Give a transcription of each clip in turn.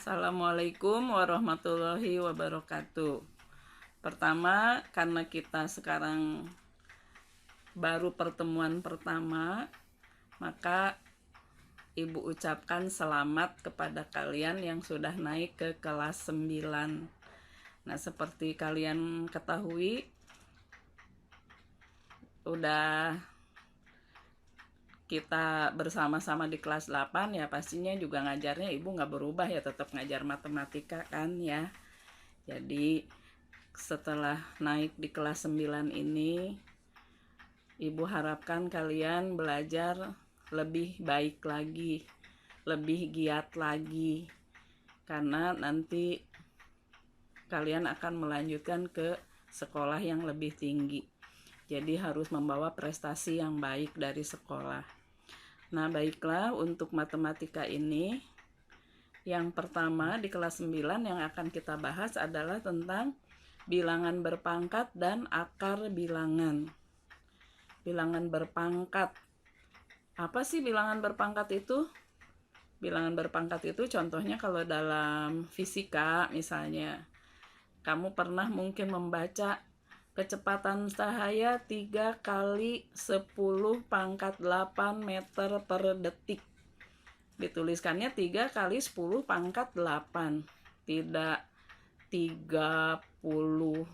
Assalamualaikum warahmatullahi wabarakatuh. Pertama, karena kita sekarang baru pertemuan pertama, maka Ibu ucapkan selamat kepada kalian yang sudah naik ke kelas 9. Nah, seperti kalian ketahui, udah kita bersama-sama di kelas 8 ya, pastinya juga ngajarnya Ibu nggak berubah ya, tetap ngajar matematika kan ya. Jadi setelah naik di kelas 9 ini, Ibu harapkan kalian belajar lebih baik lagi, lebih giat lagi, karena nanti kalian akan melanjutkan ke sekolah yang lebih tinggi. Jadi harus membawa prestasi yang baik dari sekolah. Nah, baiklah, untuk matematika ini, yang pertama di kelas 9 yang akan kita bahas adalah tentang bilangan berpangkat dan akar bilangan. Bilangan berpangkat. Apa sih bilangan berpangkat itu? Bilangan berpangkat itu contohnya kalau dalam fisika misalnya, kamu pernah mungkin membaca kecepatan cahaya 3 kali 10 pangkat 8 meter per detik. Dituliskannya 3 kali 10 pangkat 8. Tidak 30.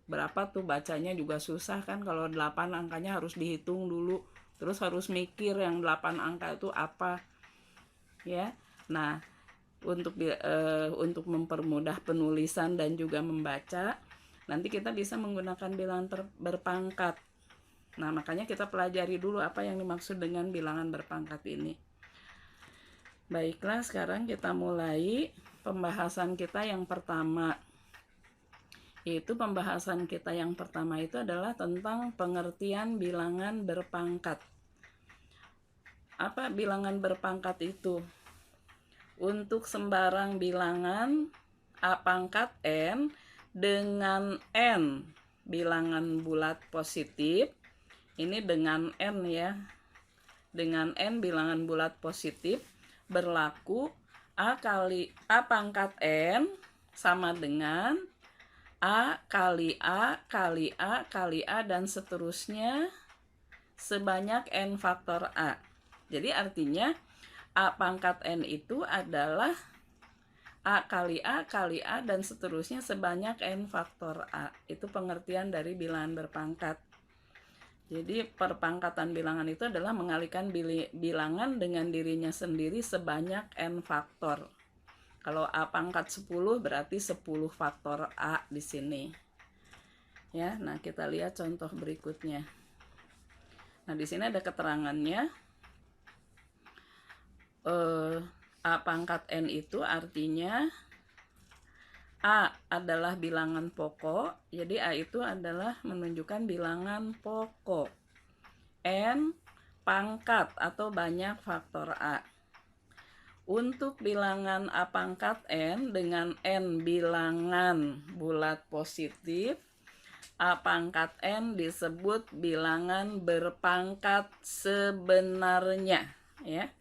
Berapa tuh bacanya juga susah kan, kalau 8 angkanya harus dihitung dulu. Terus harus mikir yang 8 angka itu apa. Ya. Nah, untuk mempermudah penulisan dan juga membaca, nanti kita bisa menggunakan bilangan berpangkat. Nah, makanya kita pelajari dulu apa yang dimaksud dengan bilangan berpangkat ini. Baiklah, sekarang kita mulai pembahasan kita yang pertama. Yaitu pembahasan kita yang pertama itu adalah tentang pengertian bilangan berpangkat. Apa bilangan berpangkat itu? Untuk sembarang bilangan A pangkat N dengan N bilangan bulat positif, ini dengan N ya, dengan N bilangan bulat positif, berlaku A pangkat N sama dengan A kali A kali A kali A dan seterusnya sebanyak N faktor A. Jadi artinya A pangkat N itu adalah A kali A kali A dan seterusnya sebanyak N faktor A. Itu pengertian dari bilangan berpangkat. Jadi perpangkatan bilangan itu adalah mengalihkan bilangan dengan dirinya sendiri sebanyak N faktor. Kalau A pangkat 10 berarti 10 faktor A di sini. Ya, nah kita lihat contoh berikutnya. Nah, di sini ada keterangannya. A pangkat N itu artinya A adalah bilangan pokok, jadi A itu adalah menunjukkan bilangan pokok. N pangkat atau banyak faktor A. Untuk bilangan A pangkat N dengan N bilangan bulat positif, A pangkat N disebut bilangan berpangkat sebenarnya, ya.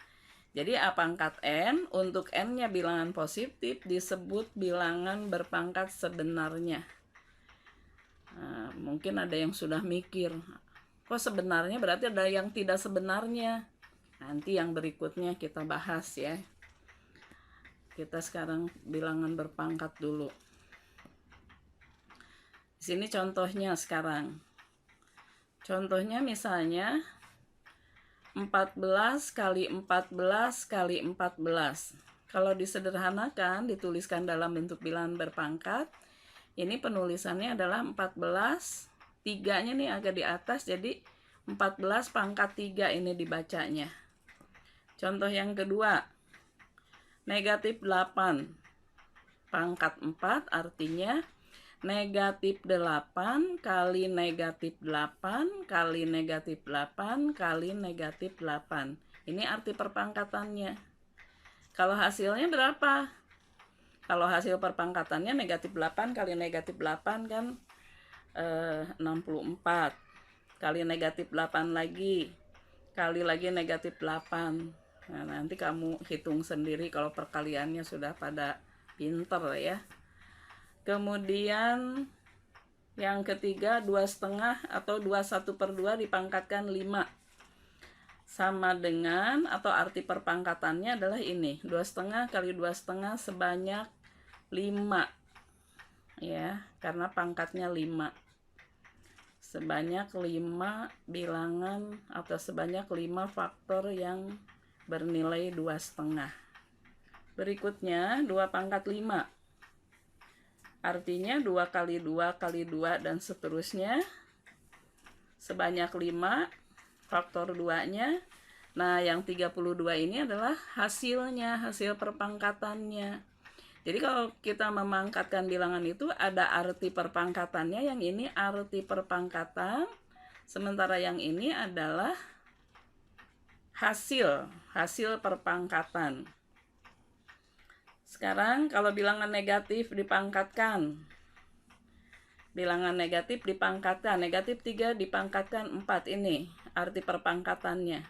Jadi A pangkat N untuk N-nya bilangan positif disebut bilangan berpangkat sebenarnya. Nah, mungkin ada yang sudah mikir, kok sebenarnya berarti ada yang tidak sebenarnya. Nanti yang berikutnya kita bahas ya. Kita sekarang bilangan berpangkat dulu. Di sini contohnya sekarang. Contohnya misalnya 14 kali 14 kali 14. Kalau disederhanakan, dituliskan dalam bentuk bilangan berpangkat, ini penulisannya adalah 14, 3-nya nih agak di atas, jadi 14 pangkat 3 ini dibacanya. Contoh yang kedua, negatif 8 pangkat 4 artinya negatif 8 kali negatif 8 kali negatif 8 kali negatif 8. Ini arti perpangkatannya. Kalau hasilnya berapa? Kalau hasil perpangkatannya negatif 8 kali negatif 8 kan 64. Kali negatif 8 lagi. Kali lagi negatif 8. Nah, nanti kamu hitung sendiri kalau perkaliannya sudah pada pinter ya. Kemudian yang ketiga, 2,5 atau 21/2 dipangkatkan 5. Sama dengan, atau arti perpangkatannya adalah ini. 2,5 kali 2,5 sebanyak 5. Ya, karena pangkatnya 5. Sebanyak 5 bilangan atau sebanyak 5 faktor yang bernilai 2,5. Berikutnya 2 pangkat 5. Artinya 2 kali 2 kali 2 dan seterusnya. Sebanyak 5 faktor 2-nya. Nah, yang 32 ini adalah hasilnya, hasil perpangkatannya. Jadi kalau kita memangkatkan bilangan itu ada arti perpangkatannya, yang ini arti perpangkatan, sementara yang ini adalah hasil perpangkatan. Sekarang kalau bilangan negatif dipangkatkan. Bilangan negatif dipangkatkan, negatif 3 dipangkatkan 4, ini arti perpangkatannya.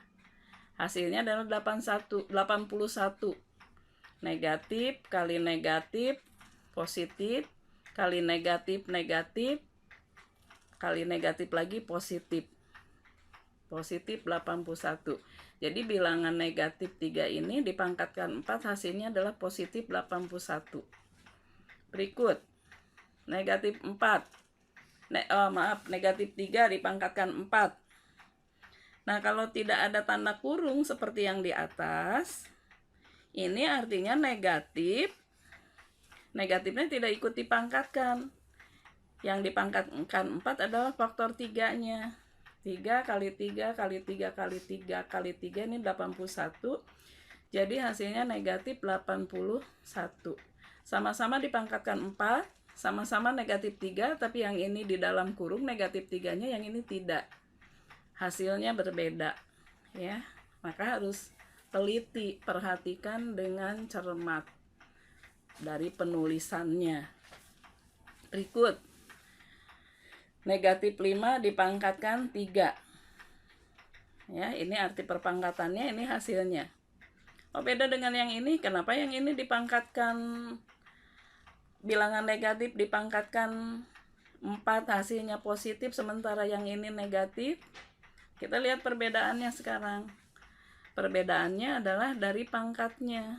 Hasilnya adalah 81. Negatif kali negatif positif, kali negatif negatif, kali negatif lagi positif. Positif 81. Jadi bilangan negatif 3 ini dipangkatkan 4, hasilnya adalah positif 81. Berikut negatif 4. Negatif 3 dipangkatkan 4. Nah, kalau tidak ada tanda kurung seperti yang di atas, ini artinya negatif. Negatifnya tidak ikut dipangkatkan. Yang dipangkatkan 4 adalah faktor 3-nya. 3 kali 3 kali 3 kali 3 kali 3 ini 81. Jadi hasilnya negatif 81. Sama-sama dipangkatkan 4, sama-sama negatif 3, tapi yang ini di dalam kurung negatif 3-nya, yang ini tidak. Hasilnya berbeda. Ya, maka harus teliti, perhatikan dengan cermat dari penulisannya. Berikut, negatif 5 dipangkatkan 3. Ya, ini arti perpangkatannya, ini hasilnya. Oh, beda dengan yang ini. Kenapa yang ini dipangkatkan, bilangan negatif dipangkatkan 4, hasilnya positif, sementara yang ini negatif? Kita lihat perbedaannya sekarang. Perbedaannya adalah dari pangkatnya.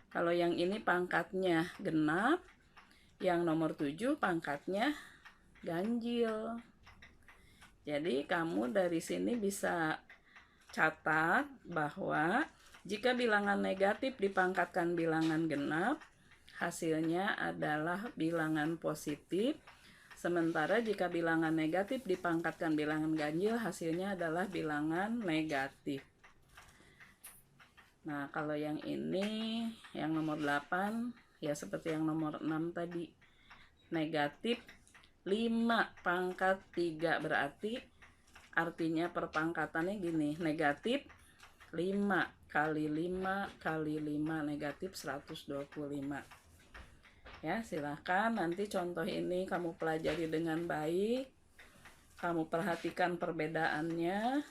Kalau yang ini pangkatnya genap, yang nomor 7 pangkatnya ganjil. Jadi kamu dari sini bisa catat bahwa jika bilangan negatif dipangkatkan bilangan genap, hasilnya adalah bilangan positif. Sementara jika bilangan negatif dipangkatkan bilangan ganjil, hasilnya adalah bilangan negatif. Nah, kalau yang ini, yang nomor 8, ya seperti yang nomor 6 tadi. Negatif 5 pangkat 3, berarti artinya perpangkatannya gini. Negatif 5 kali 5 kali 5, negatif 125. Ya, silahkan nanti contoh ini kamu pelajari dengan baik. Kamu perhatikan perbedaannya.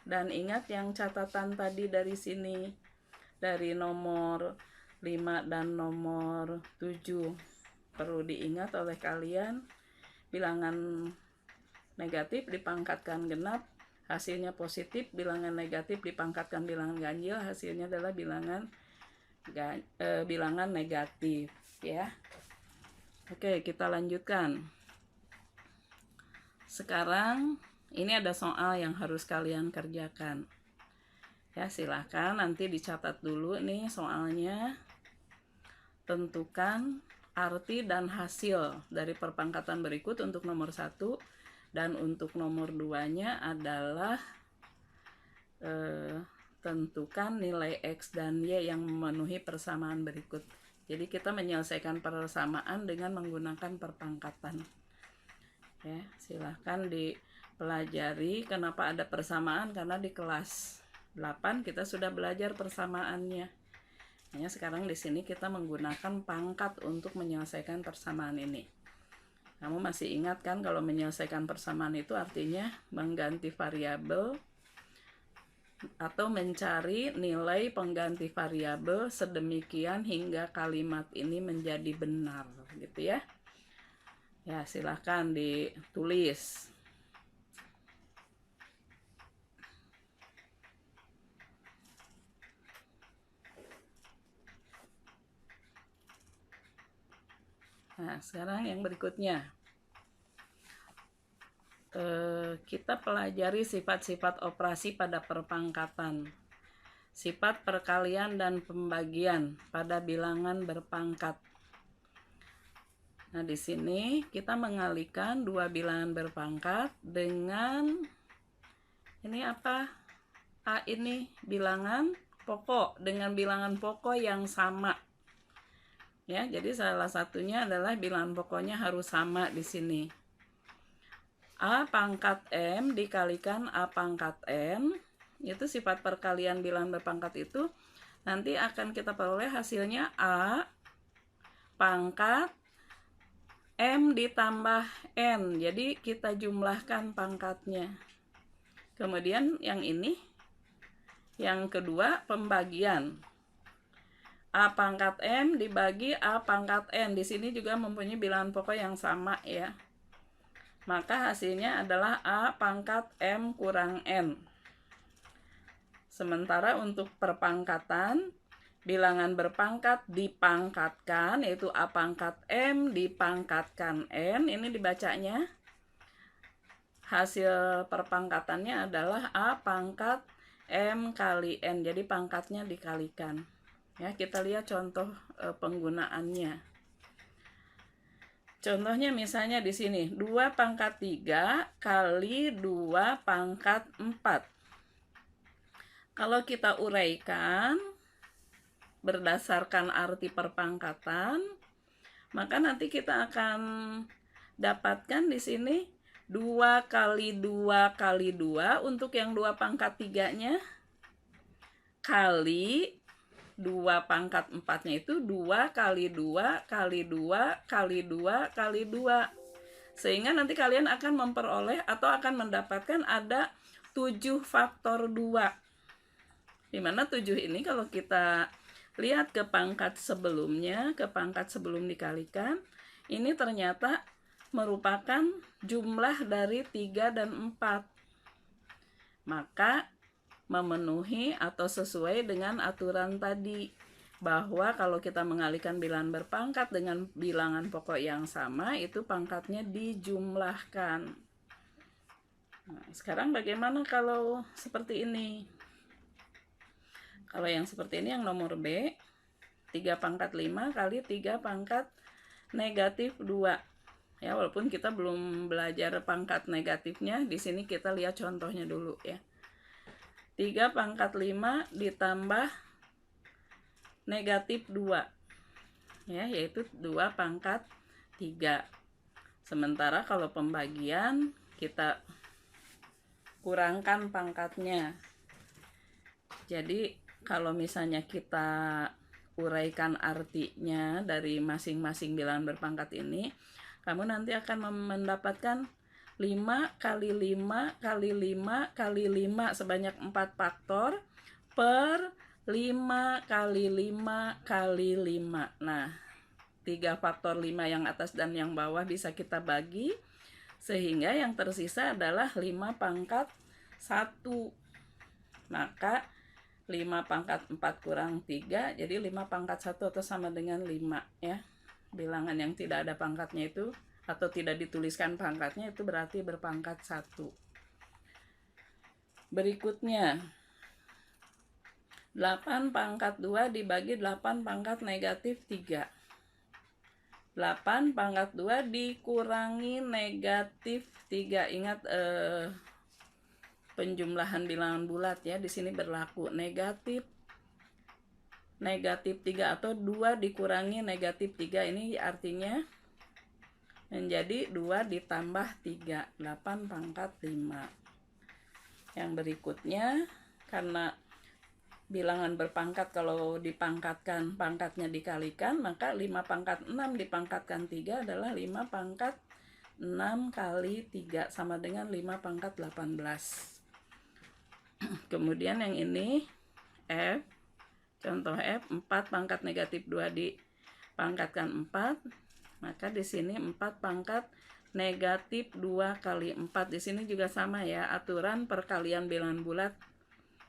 Dan ingat yang catatan tadi dari sini. Dari nomor 5 dan nomor 7 perlu diingat oleh kalian. Bilangan negatif dipangkatkan genap, hasilnya positif. Bilangan negatif dipangkatkan bilangan ganjil, hasilnya adalah bilangan negatif, ya. Oke, kita lanjutkan. Sekarang ini ada soal yang harus kalian kerjakan. Ya, silahkan nanti dicatat dulu nih soalnya. Tentukan arti dan hasil dari perpangkatan berikut untuk nomor 1, dan untuk nomor 2-nya adalah tentukan nilai X dan Y yang memenuhi persamaan berikut. Jadi kita menyelesaikan persamaan dengan menggunakan perpangkatan. Ya, silahkan dipelajari kenapa ada persamaan, karena di kelas 8 kita sudah belajar persamaannya. Hanya sekarang di sini kita menggunakan pangkat untuk menyelesaikan persamaan ini. Kamu masih ingat kan kalau menyelesaikan persamaan itu artinya mengganti variabel atau mencari nilai pengganti variabel sedemikian hingga kalimat ini menjadi benar, gitu ya. Ya, silahkan ditulis. Nah, sekarang yang berikutnya. Kita pelajari sifat-sifat operasi pada perpangkatan. Sifat perkalian dan pembagian pada bilangan berpangkat. Nah, di sini kita mengalihkan dua bilangan berpangkat dengan ini apa? A ini bilangan pokok dengan bilangan pokok yang sama. Ya, jadi salah satunya adalah bilangan pokoknya harus sama di sini. A pangkat M dikalikan A pangkat N, itu sifat perkalian bilangan berpangkat itu nanti akan kita peroleh hasilnya A pangkat M ditambah N. Jadi kita jumlahkan pangkatnya. Kemudian yang ini, yang kedua pembagian. A pangkat M dibagi A pangkat N. Di sini juga mempunyai bilangan pokok yang sama ya. Maka hasilnya adalah A pangkat M kurang N. Sementara untuk perpangkatan, bilangan berpangkat dipangkatkan, yaitu A pangkat M dipangkatkan N. Ini dibacanya, hasil perpangkatannya adalah A pangkat M kali N. Jadi pangkatnya dikalikan. Ya, kita lihat contoh penggunaannya. Contohnya misalnya di sini 2 pangkat 3 kali 2 pangkat 4. Kalau kita uraikan berdasarkan arti perpangkatan, maka nanti kita akan dapatkan di sini 2 kali 2 kali 2 untuk yang 2 pangkat 3-nya kali 2 pangkat 4-nya itu 2 kali 2 kali 2 kali 2 kali 2. Sehingga nanti kalian akan memperoleh atau akan mendapatkan ada 7 faktor 2. Dimana 7 ini kalau kita lihat ke pangkat sebelumnya, ke pangkat sebelum dikalikan, ini ternyata merupakan jumlah dari 3 dan 4. Maka memenuhi atau sesuai dengan aturan tadi, bahwa kalau kita mengalihkan bilangan berpangkat dengan bilangan pokok yang sama, itu pangkatnya dijumlahkan. Nah, sekarang bagaimana kalau seperti ini? Kalau yang seperti ini, yang nomor B, 3 pangkat 5 kali 3 pangkat negatif 2. Ya, walaupun kita belum belajar pangkat negatifnya, di sini kita lihat contohnya dulu ya. 3 pangkat 5 ditambah negatif 2. Ya, yaitu 2 pangkat 3. Sementara kalau pembagian kita kurangkan pangkatnya. Jadi kalau misalnya kita uraikan artinya dari masing-masing bilangan berpangkat ini, kamu nanti akan mendapatkan 5 kali 5 kali 5 kali 5 sebanyak 4 faktor per 5 kali 5 kali 5. Nah, 3 faktor 5 yang atas dan yang bawah bisa kita bagi, sehingga yang tersisa adalah 5 pangkat 1. Maka 5 pangkat 4 kurang 3, jadi 5 pangkat 1 atau sama dengan 5 ya. Bilangan yang tidak ada pangkatnya itu atau tidak dituliskan pangkatnya itu berarti berpangkat 1. Berikutnya 8 pangkat 2 dibagi 8 pangkat negatif 3. 8 pangkat 2 dikurangi negatif 3. Ingat penjumlahan bilangan bulat ya, di sini berlaku negatif 3 atau 2 dikurangi negatif 3. Ini artinya menjadi 2 ditambah 3, 8 pangkat 5. Yang berikutnya, karena bilangan berpangkat kalau dipangkatkan pangkatnya dikalikan, maka 5 pangkat 6 dipangkatkan 3 adalah 5 pangkat 6 kali 3 sama dengan 5 pangkat 18. Kemudian yang ini F, contoh F, 4 pangkat negatif 2 dipangkatkan 4, maka di sini 4 pangkat negatif 2 kali 4. Di sini juga sama ya, aturan perkalian bilangan bulat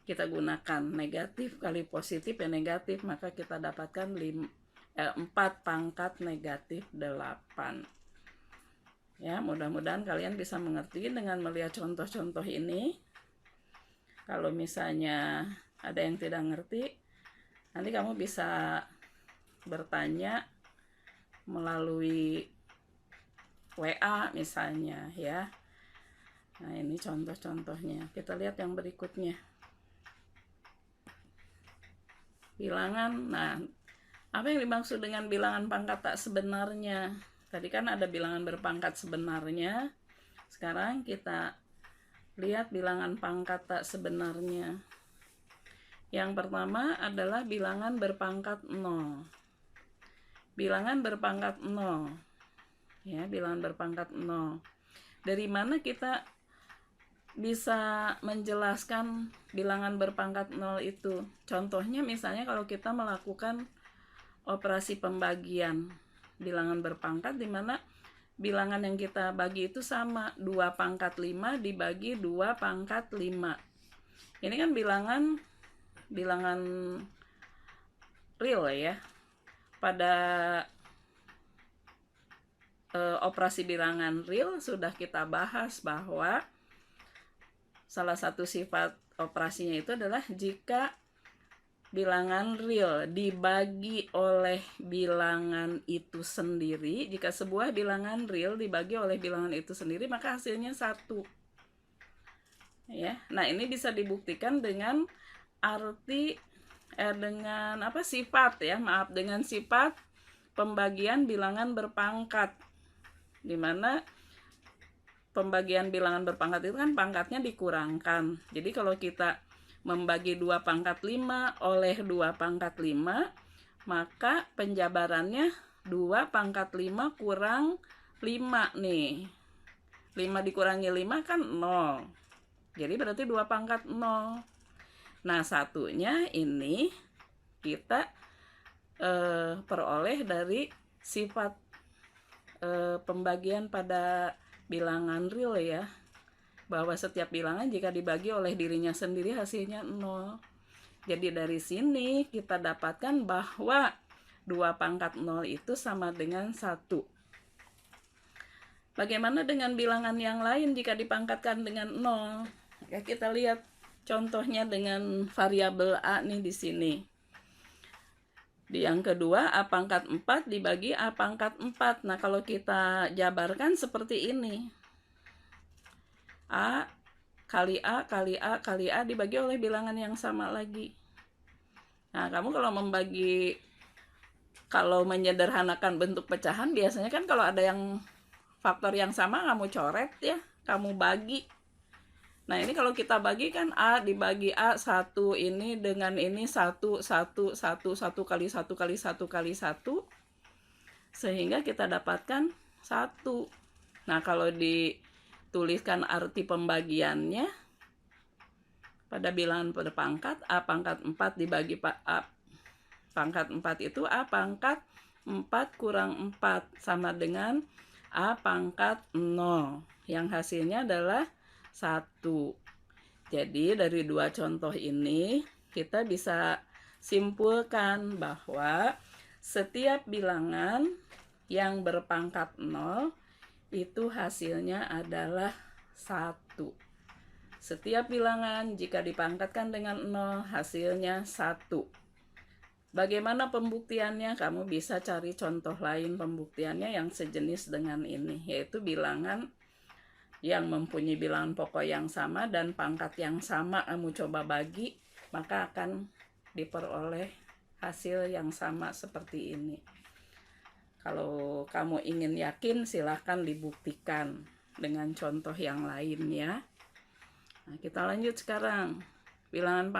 kita gunakan, negatif kali positif ya negatif, maka kita dapatkan 4 pangkat negatif 8. Ya, mudah-mudahan kalian bisa mengerti dengan melihat contoh-contoh ini. Kalau misalnya ada yang tidak ngerti, nanti kamu bisa bertanya melalui WA misalnya ya. Nah, ini contoh-contohnya. Kita lihat yang berikutnya. Bilangan, nah apa yang dimaksud dengan bilangan pangkat tak sebenarnya? Tadi kan ada bilangan berpangkat sebenarnya. Sekarang kita lihat bilangan pangkat tak sebenarnya. Yang pertama adalah bilangan berpangkat 0. Bilangan berpangkat 0. Ya, bilangan berpangkat 0. Dari mana kita bisa menjelaskan bilangan berpangkat 0 itu? Contohnya misalnya kalau kita melakukan operasi pembagian bilangan berpangkat, di mana bilangan yang kita bagi itu sama, 2 pangkat 5 dibagi 2 pangkat 5. Ini kan bilangan real ya. Pada operasi bilangan real sudah kita bahas bahwa salah satu sifat operasinya itu adalah jika bilangan real dibagi oleh bilangan itu sendiri, jika sebuah bilangan real dibagi oleh bilangan itu sendiri, maka hasilnya 1. Ya, nah ini bisa dibuktikan dengan dengan sifat pembagian bilangan berpangkat, di mana pembagian bilangan berpangkat itu kan pangkatnya dikurangkan. Jadi kalau kita membagi 2 pangkat 5 oleh 2 pangkat 5, maka penjabarannya 2 pangkat 5 kurang 5 nih. 5 dikurangi 5 kan 0. Jadi berarti 2 pangkat 0. Nah, satunya ini kita peroleh dari sifat pembagian pada bilangan real ya, bahwa setiap bilangan jika dibagi oleh dirinya sendiri hasilnya 0. Jadi dari sini kita dapatkan bahwa 2 pangkat 0 itu sama dengan 1. Bagaimana dengan bilangan yang lain jika dipangkatkan dengan 0? Ya, kita lihat contohnya dengan variabel A nih di sini. Di yang kedua, A pangkat 4 dibagi A pangkat 4. Nah, kalau kita jabarkan seperti ini. A kali A kali A kali A dibagi oleh bilangan yang sama lagi. Nah, kamu kalau menyederhanakan bentuk pecahan, biasanya kan kalau ada yang faktor yang sama, kamu coret ya, kamu bagi. Nah, ini kalau kita bagi kan A dibagi A 1 ini dengan ini 1 1 1 1 kali 1 kali 1 kali 1, sehingga kita dapatkan 1. Nah, kalau dituliskan arti pembagiannya pada bilangan berpangkat, A pangkat 4 dibagi A pangkat 4 itu A pangkat 4 kurang 4 sama dengan A pangkat 0, yang hasilnya adalah 1. Jadi dari 2 contoh ini kita bisa simpulkan bahwa setiap bilangan yang berpangkat 0 itu hasilnya adalah 1. Setiap bilangan jika dipangkatkan dengan 0 hasilnya 1. Bagaimana pembuktiannya? Kamu bisa cari contoh lain pembuktiannya yang sejenis dengan ini, yaitu bilangan yang mempunyai bilangan pokok yang sama dan pangkat yang sama kamu coba bagi, maka akan diperoleh hasil yang sama seperti ini. Kalau kamu ingin yakin, silahkan dibuktikan dengan contoh yang lain ya. Nah, kita lanjut sekarang. Bilangan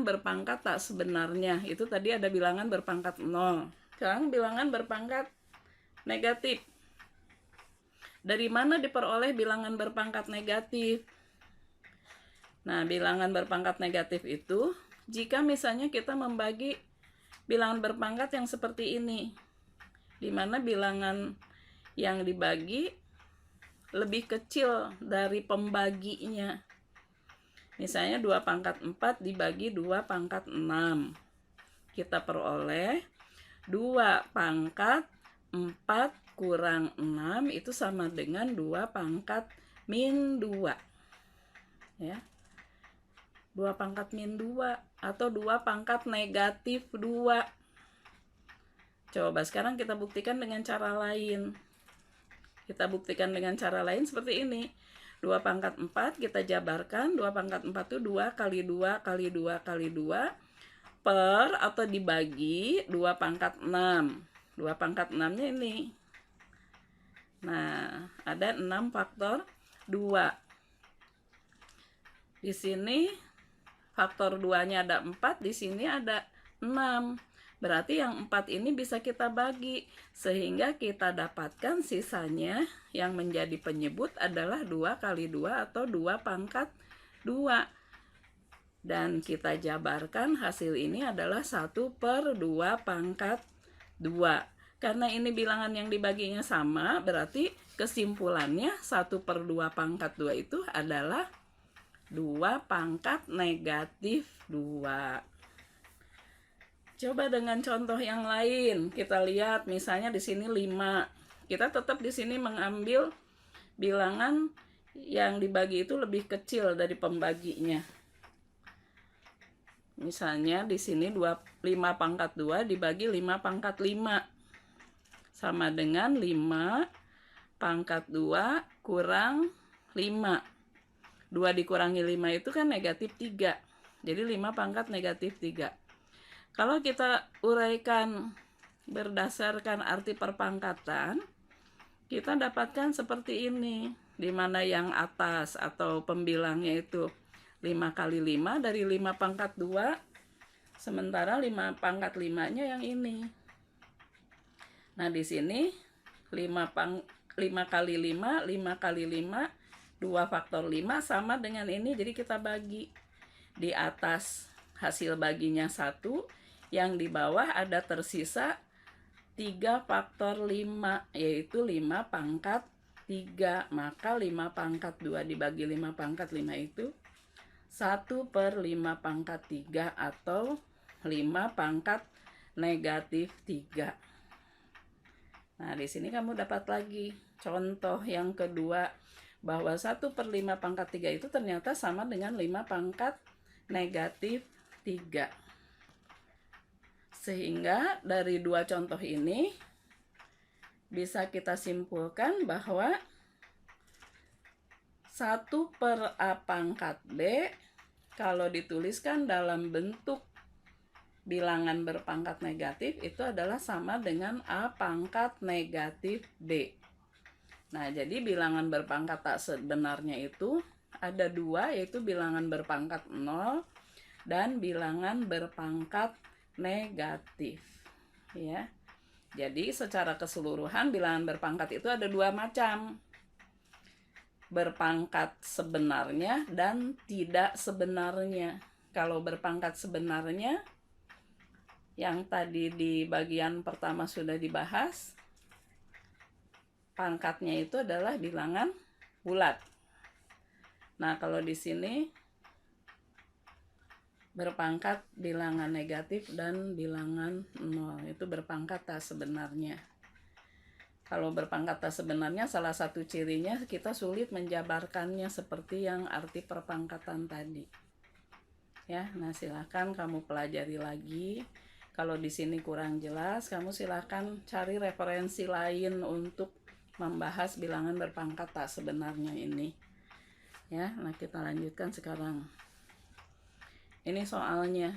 berpangkat tak sebenarnya. Itu tadi ada bilangan berpangkat 0. Sekarang bilangan berpangkat negatif. Dari mana diperoleh bilangan berpangkat negatif? Nah, bilangan berpangkat negatif itu jika misalnya kita membagi bilangan berpangkat yang seperti ini, di mana bilangan yang dibagi lebih kecil dari pembaginya. Misalnya 2 pangkat 4 dibagi 2 pangkat 6. Kita peroleh 2 pangkat 4 kurang 6 itu sama dengan 2 pangkat min 2. Ya. 2 pangkat min 2 atau 2 pangkat negatif 2. Coba sekarang kita buktikan dengan cara lain. Kita buktikan dengan cara lain seperti ini. 2 pangkat 4 kita jabarkan. 2 pangkat 4 itu 2 kali 2 kali 2 kali 2 per atau dibagi 2 pangkat 6. 2 pangkat 6-nya ini. Nah, ada 6 faktor 2. Di sini faktor 2-nya ada 4, di sini ada 6. Berarti yang 4 ini bisa kita bagi, sehingga kita dapatkan sisanya yang menjadi penyebut adalah 2 kali 2 atau 2 pangkat 2. Dan kita jabarkan hasil ini adalah 1 per 2 pangkat 2. Karena ini bilangan yang dibaginya sama, berarti kesimpulannya 1 per 2 pangkat 2 itu adalah 2 pangkat negatif 2. Coba dengan contoh yang lain, kita lihat misalnya di sini 5. Kita tetap di sini mengambil bilangan yang dibagi itu lebih kecil dari pembaginya. Misalnya di sini 5 pangkat 2 dibagi 5 pangkat 5. Sama dengan 5 pangkat 2 kurang 5. 2 dikurangi 5 itu kan negatif 3. Jadi 5 pangkat negatif 3. Kalau kita uraikan berdasarkan arti perpangkatan, kita dapatkan seperti ini, di mana yang atas atau pembilangnya itu 5 kali 5 dari 5 pangkat 2, sementara 5 pangkat 5-nya yang ini. Nah, di sini 5 kali 5, 5 kali 5, 2 faktor 5 sama dengan ini, jadi kita bagi. Di atas hasil baginya 1, yang di bawah ada tersisa 3 faktor 5, yaitu 5 pangkat 3. Maka 5 pangkat 2 dibagi 5 pangkat 5 itu 1 per 5 pangkat 3 atau 5 pangkat negatif 3. Nah, di sini kamu dapat lagi contoh yang kedua, bahwa 1 per 5 pangkat 3 itu ternyata sama dengan 5 pangkat negatif 3. Sehingga dari 2 contoh ini bisa kita simpulkan bahwa 1 per A pangkat B kalau dituliskan dalam bentuk bilangan berpangkat negatif itu adalah sama dengan A pangkat negatif B. Nah, jadi bilangan berpangkat tak sebenarnya itu ada 2, yaitu bilangan berpangkat 0 dan bilangan berpangkat negatif. Ya. Jadi secara keseluruhan bilangan berpangkat itu ada 2 macam. Berpangkat sebenarnya dan tidak sebenarnya. Kalau berpangkat sebenarnya yang tadi di bagian pertama sudah dibahas, pangkatnya itu adalah bilangan bulat. Nah, kalau di sini berpangkat bilangan negatif dan bilangan 0, itu berpangkat tak sebenarnya. Kalau berpangkat tak sebenarnya, salah satu cirinya kita sulit menjabarkannya seperti yang arti perpangkatan tadi. Ya, nah silakan kamu pelajari lagi. Kalau di sini kurang jelas, kamu silakan cari referensi lain untuk membahas bilangan berpangkat tak sebenarnya ini. Ya, nah kita lanjutkan sekarang. Ini soalnya.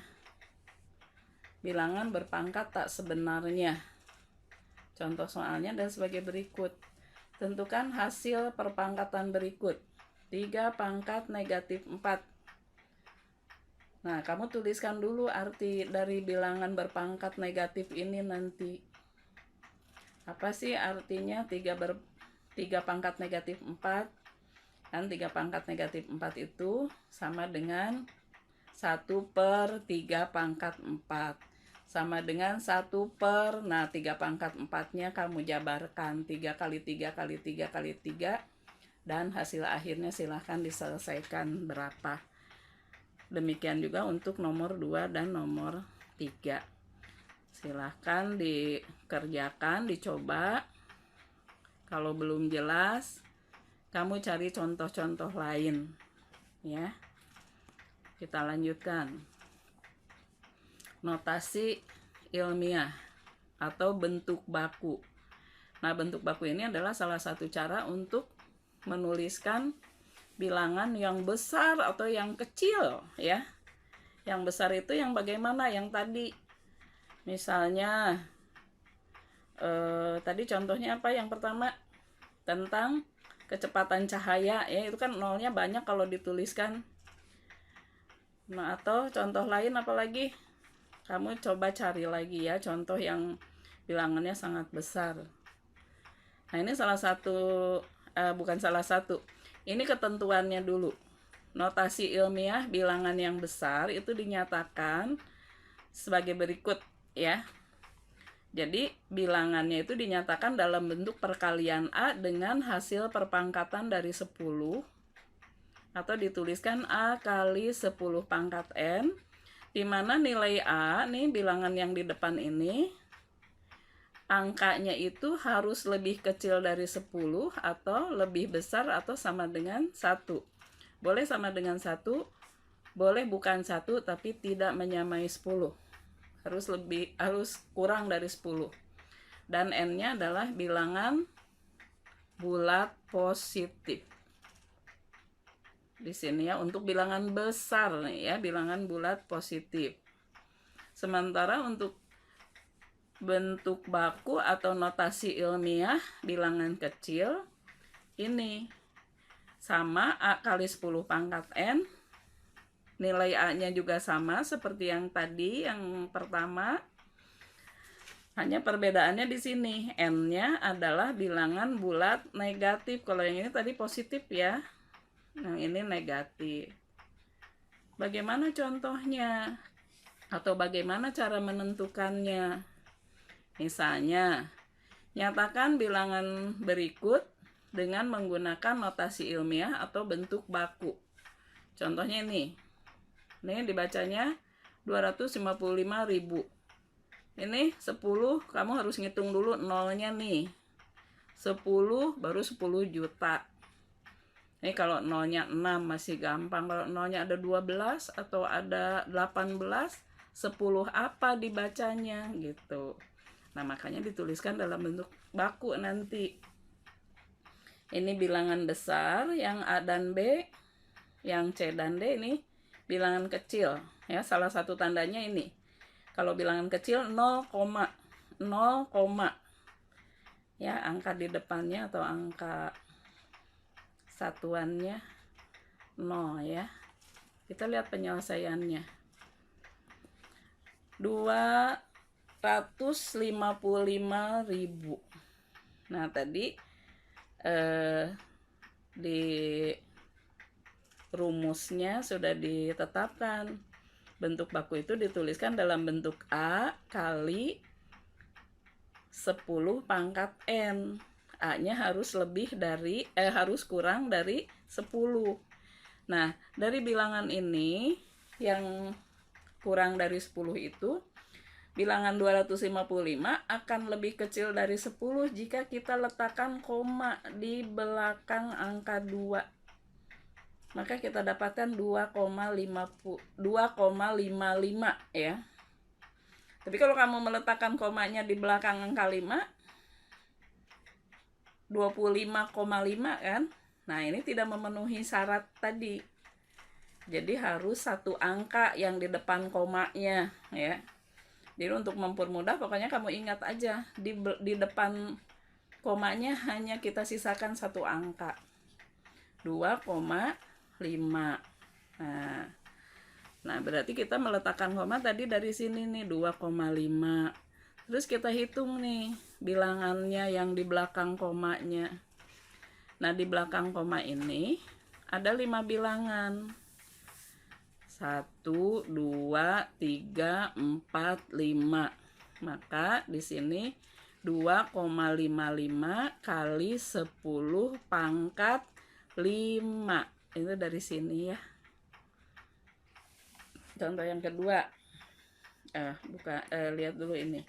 Bilangan berpangkat tak sebenarnya. Contoh soalnya dan sebagai berikut. Tentukan hasil perpangkatan berikut. 3 pangkat negatif 4. Nah, kamu tuliskan dulu arti dari bilangan berpangkat negatif ini nanti. Apa sih artinya 3 pangkat negatif 4? Kan 3 pangkat negatif 4 itu sama dengan 1/3 pangkat 4. Sama dengan 1/, nah 3 pangkat 4-nya kamu jabarkan. 3 kali 3 kali 3 kali 3. Dan hasil akhirnya silahkan diselesaikan berapa. Demikian juga untuk nomor 2 dan nomor 3. Silahkan dikerjakan, dicoba. Kalau belum jelas, kamu cari contoh-contoh lain. Ya. Kita lanjutkan. Notasi ilmiah atau bentuk baku. Nah, bentuk baku ini adalah salah satu cara untuk menuliskan bilangan yang besar atau yang kecil, ya. Yang besar itu yang bagaimana? Yang tadi misalnya tadi contohnya apa? Yang pertama tentang kecepatan cahaya, ya, itu kan nolnya banyak kalau dituliskan. Nah, atau contoh lain apalagi? Kamu coba cari lagi ya contoh yang bilangannya sangat besar. Nah, ini salah satu, bukan salah satu, ini ketentuannya dulu. Notasi ilmiah bilangan yang besar itu dinyatakan sebagai berikut, ya. Jadi bilangannya itu dinyatakan dalam bentuk perkalian A dengan hasil perpangkatan dari 10, atau dituliskan A kali 10 pangkat N, di mana nilai A nih, bilangan yang di depan ini, angkanya itu harus lebih kecil dari 10 atau lebih besar atau sama dengan 1. Boleh sama dengan 1, boleh bukan 1 tapi tidak menyamai 10. Harus kurang dari 10. Dan N-nya adalah bilangan bulat positif. Di sini ya, untuk bilangan besar nih ya, bilangan bulat positif. Sementara untuk bentuk baku atau notasi ilmiah bilangan kecil ini sama A kali 10 pangkat N. Nilai A-nya juga sama seperti yang tadi, yang pertama. Hanya perbedaannya di sini, N-nya adalah bilangan bulat negatif. Kalau yang ini tadi positif ya. Yang ini negatif. Bagaimana contohnya? Atau bagaimana cara menentukannya? Misalnya, nyatakan bilangan berikut dengan menggunakan notasi ilmiah atau bentuk baku. Contohnya ini. Ini dibacanya 255.000. Ini 10, kamu harus ngitung dulu nolnya nih. 10 baru 10 juta. Ini kalau nolnya 6 masih gampang. Kalau nolnya ada 12 atau ada 18, 10 apa dibacanya gitu. Nah, makanya dituliskan dalam bentuk baku nanti. Ini bilangan besar, yang A dan B, yang C dan D ini bilangan kecil. Ya, salah satu tandanya ini. Kalau bilangan kecil 0, ya, angka di depannya atau angka satuannya 0 ya. Kita lihat penyelesaiannya. 255.000. Nah, tadi di rumusnya sudah ditetapkan. Bentuk baku itu dituliskan dalam bentuk A kali 10 pangkat N. A-nya harus harus kurang dari 10. Nah, dari bilangan ini yang kurang dari 10 itu, bilangan 255 akan lebih kecil dari 10 jika kita letakkan koma di belakang angka 2. Maka kita dapatkan 2,55 ya. Tapi kalau kamu meletakkan komanya di belakang angka 5, 25,5 kan? Nah, ini tidak memenuhi syarat tadi. Jadi harus satu angka yang di depan komanya ya. Jadi untuk mempermudah, pokoknya kamu ingat aja, di depan komanya hanya kita sisakan satu angka. 2,5. Nah, berarti kita meletakkan koma tadi dari sini nih 2,5. Terus kita hitung nih bilangannya yang di belakang komanya. Nah, di belakang koma ini ada 5 bilangan. 1, 2, 3, 4, 5. Maka di sini 2,55 kali 10 pangkat 5. Itu dari sini ya. Contoh yang kedua. Lihat dulu ini.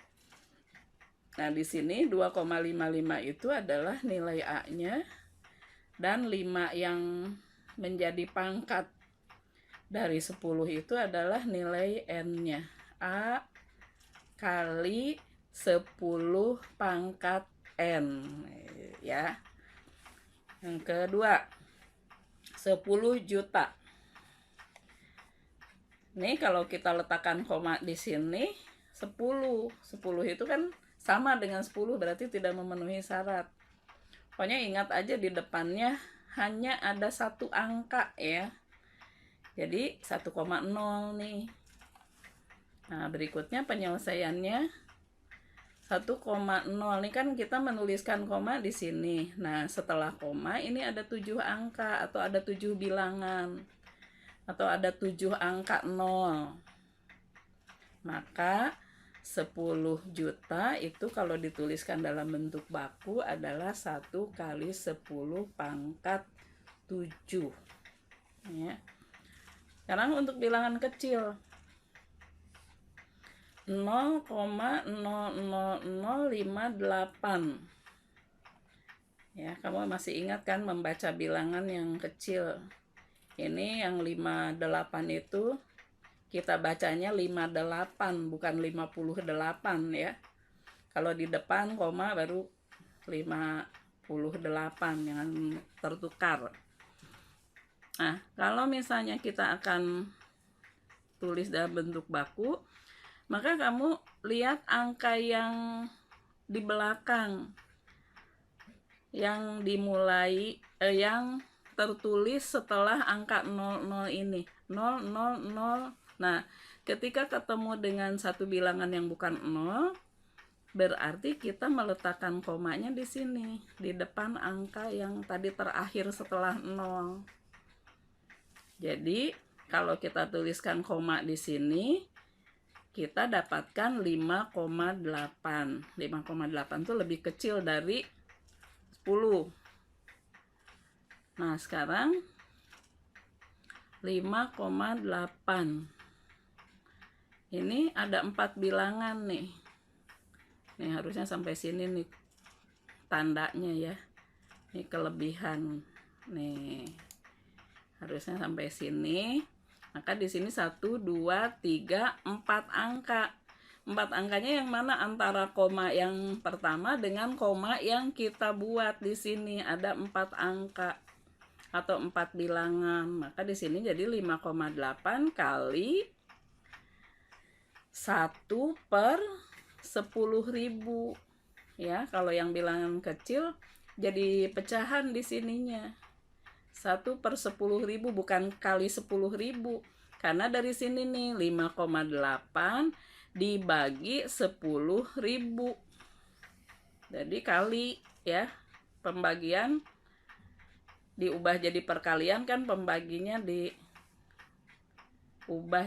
Nah, di sini 2,55 itu adalah nilai A-nya, dan 5 yang menjadi pangkat dari 10 itu adalah nilai N-nya. A kali 10 pangkat N. Ya. Yang kedua, 10 juta. Nih kalau kita letakkan koma di sini, 10. 10 itu kan sama dengan 10, berarti tidak memenuhi syarat. Pokoknya ingat aja di depannya hanya ada satu angka ya. Jadi 1,0 nih. Nah, berikutnya penyelesaiannya 1,0 nih kan kita menuliskan koma di sini. Nah, setelah koma ini ada 7 angka atau ada 7 bilangan atau ada 7 angka 0. Maka 10 juta itu kalau dituliskan dalam bentuk baku adalah 1 kali 10 pangkat 7. Ya. Sekarang untuk bilangan kecil. 0,00058. Ya, kamu masih ingat kan membaca bilangan yang kecil? Ini yang 58 itu kita bacanya 58 bukan 58 ya. Kalau di depan koma baru 58, jangan tertukar. Nah, kalau misalnya kita akan tulis dalam bentuk baku, maka kamu lihat angka yang di belakang yang dimulai yang tertulis setelah angka 00 ini. 000. Nah, ketika ketemu dengan satu bilangan yang bukan 0, berarti kita meletakkan komanya di sini, di depan angka yang tadi terakhir setelah 0. Jadi, kalau kita tuliskan koma di sini, kita dapatkan 5,8. 5,8 itu lebih kecil dari 10. Nah, sekarang 5,8. Ini ada 4 bilangan nih. Nih harusnya sampai sini nih tandanya ya. Ini kelebihan. Nih. Harusnya sampai sini. Maka di sini 1, 2, 3, 4 angka. 4 angkanya yang mana antara koma yang pertama dengan koma yang kita buat di sini. Ada 4 angka atau 4 bilangan. Maka di sini jadi 5,8 kali 1 per 10.000. Ya, kalau yang bilangan kecil jadi pecahan di sininya. 1 per 10.000 bukan kali 10.000. Karena dari sini nih 5,8 dibagi 10.000. Jadi kali ya, pembagian diubah jadi perkalian kan, pembaginya diubah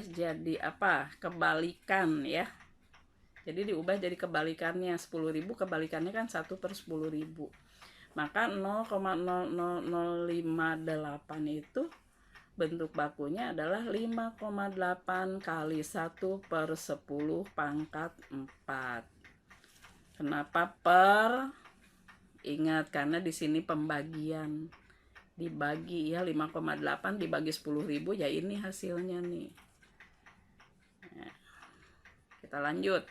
jadi apa? Kebalikan ya. Jadi diubah jadi kebalikannya, 10.000 kebalikannya kan 1 per 10.000. Maka 0,00058 itu bentuk bakunya adalah 5,8 kali 1 per 10 pangkat 4. Kenapa per? Ingat, karena di sini pembagian. Dibagi ya, 5,8 dibagi 10.000 ya, ini hasilnya nih. Nah, kita lanjut.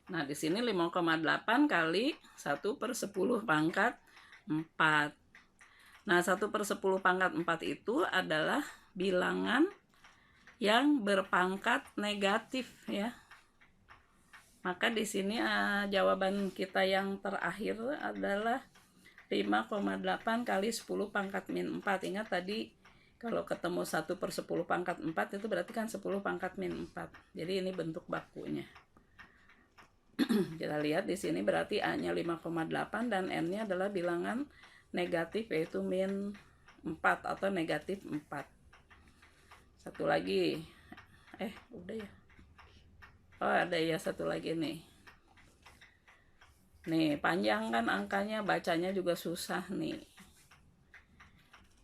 Nah, di sini 5,8 kali 1 per 10 pangkat 4. Nah, 1 per 10 pangkat 4 itu adalah bilangan yang berpangkat negatif ya. Maka di sini jawaban kita yang terakhir adalah 5,8 kali 10 pangkat min 4. Ingat tadi kalau ketemu 1 per 10 pangkat 4 itu berarti kan 10 pangkat min 4. Jadi ini bentuk bakunya. Kita lihat di sini berarti A-nya 5,8 dan N-nya adalah bilangan negatif, yaitu min 4 atau negatif 4. Satu lagi. Udah ya. Oh, ada ya satu lagi nih. Nih, panjang kan angkanya, bacanya juga susah nih.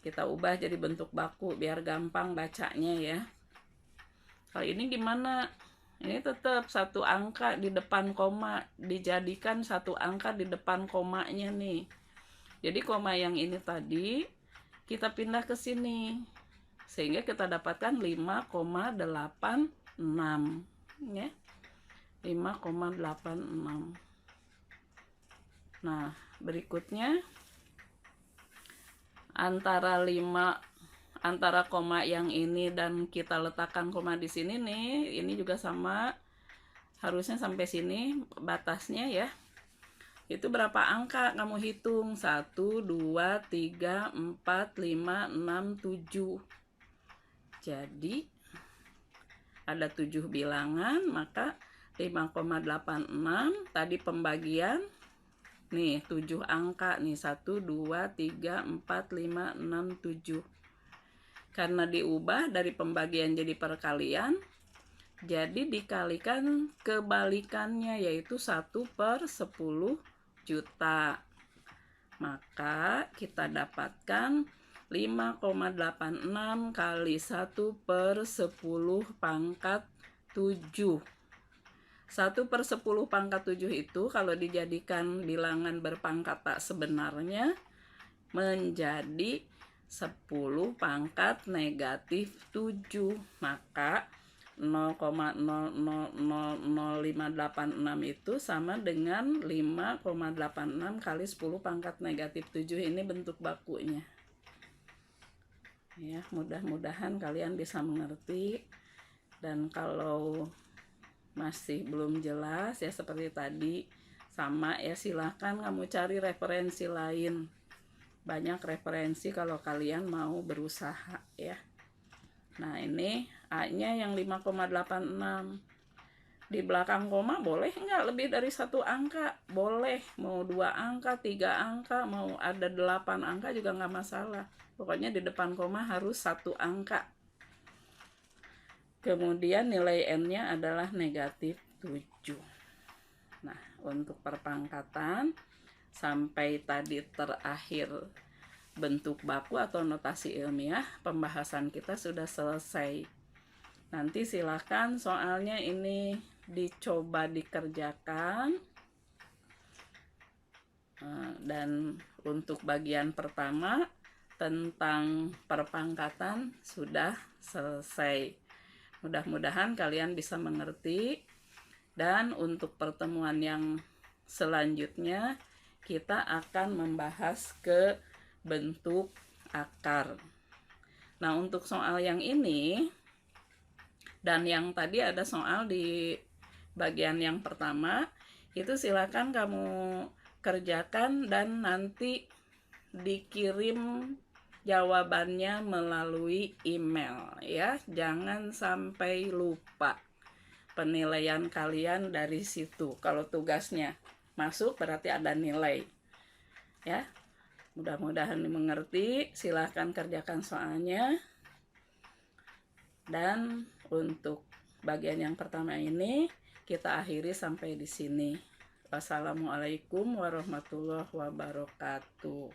Kita ubah jadi bentuk baku biar gampang bacanya ya. Kalau ini gimana? Ini tetap satu angka di depan koma, dijadikan satu angka di depan komanya nih. Jadi koma yang ini tadi kita pindah ke sini, sehingga kita dapatkan 5,86 ya. 5,86. Nah, berikutnya antara koma yang ini dan kita letakkan koma di sini nih, ini juga sama, harusnya sampai sini batasnya ya. Itu berapa angka kamu hitung? 1, 2, 3, 4, 5, 6, 7. Jadi ada 7 bilangan, maka 5,86 tadi pembagian nih 7 angka nih, 1, 2, 3, 4, 5, 6, 7. Karena diubah dari pembagian jadi perkalian, jadi dikalikan kebalikannya, yaitu 1/10 juta. Maka kita dapatkan 5,86 kali 1/10 pangkat 7. 1/10 pangkat 7 itu kalau dijadikan bilangan berpangkat tak sebenarnya menjadi 10 pangkat negatif 7. Maka 0,000586 itu sama dengan 5,86 kali 10 pangkat negatif 7. Ini bentuk bakunya. Ya, mudah-mudahan kalian bisa mengerti. Dan kalau masih belum jelas ya seperti tadi, sama ya, silahkan kamu cari referensi lain. Banyak referensi kalau kalian mau berusaha ya. Nah, ini A-nya yang 5,86. Di belakang koma boleh nggak lebih dari satu angka? Boleh. Mau 2 angka, 3 angka, mau ada 8 angka juga nggak masalah. Pokoknya di depan koma harus satu angka. Kemudian nilai N-nya adalah negatif 7. Nah, untuk perpangkatan sampai tadi terakhir bentuk baku atau notasi ilmiah, pembahasan kita sudah selesai. Nanti silahkan soalnya ini dicoba dikerjakan. Dan untuk bagian pertama tentang perpangkatan sudah selesai. Mudah-mudahan kalian bisa mengerti. Dan untuk pertemuan yang selanjutnya kita akan membahas ke bentuk akar. Nah, untuk soal yang ini dan yang tadi ada soal di bagian yang pertama, itu silakan kamu kerjakan dan nanti dikirim jawabannya melalui email ya. Jangan sampai lupa penilaian kalian dari situ. Kalau tugasnya masuk berarti ada nilai ya. Mudah-mudahan dimengerti. Silahkan kerjakan soalnya. Dan untuk bagian yang pertama ini kita akhiri sampai di sini. Wassalamualaikum warahmatullahi wabarakatuh.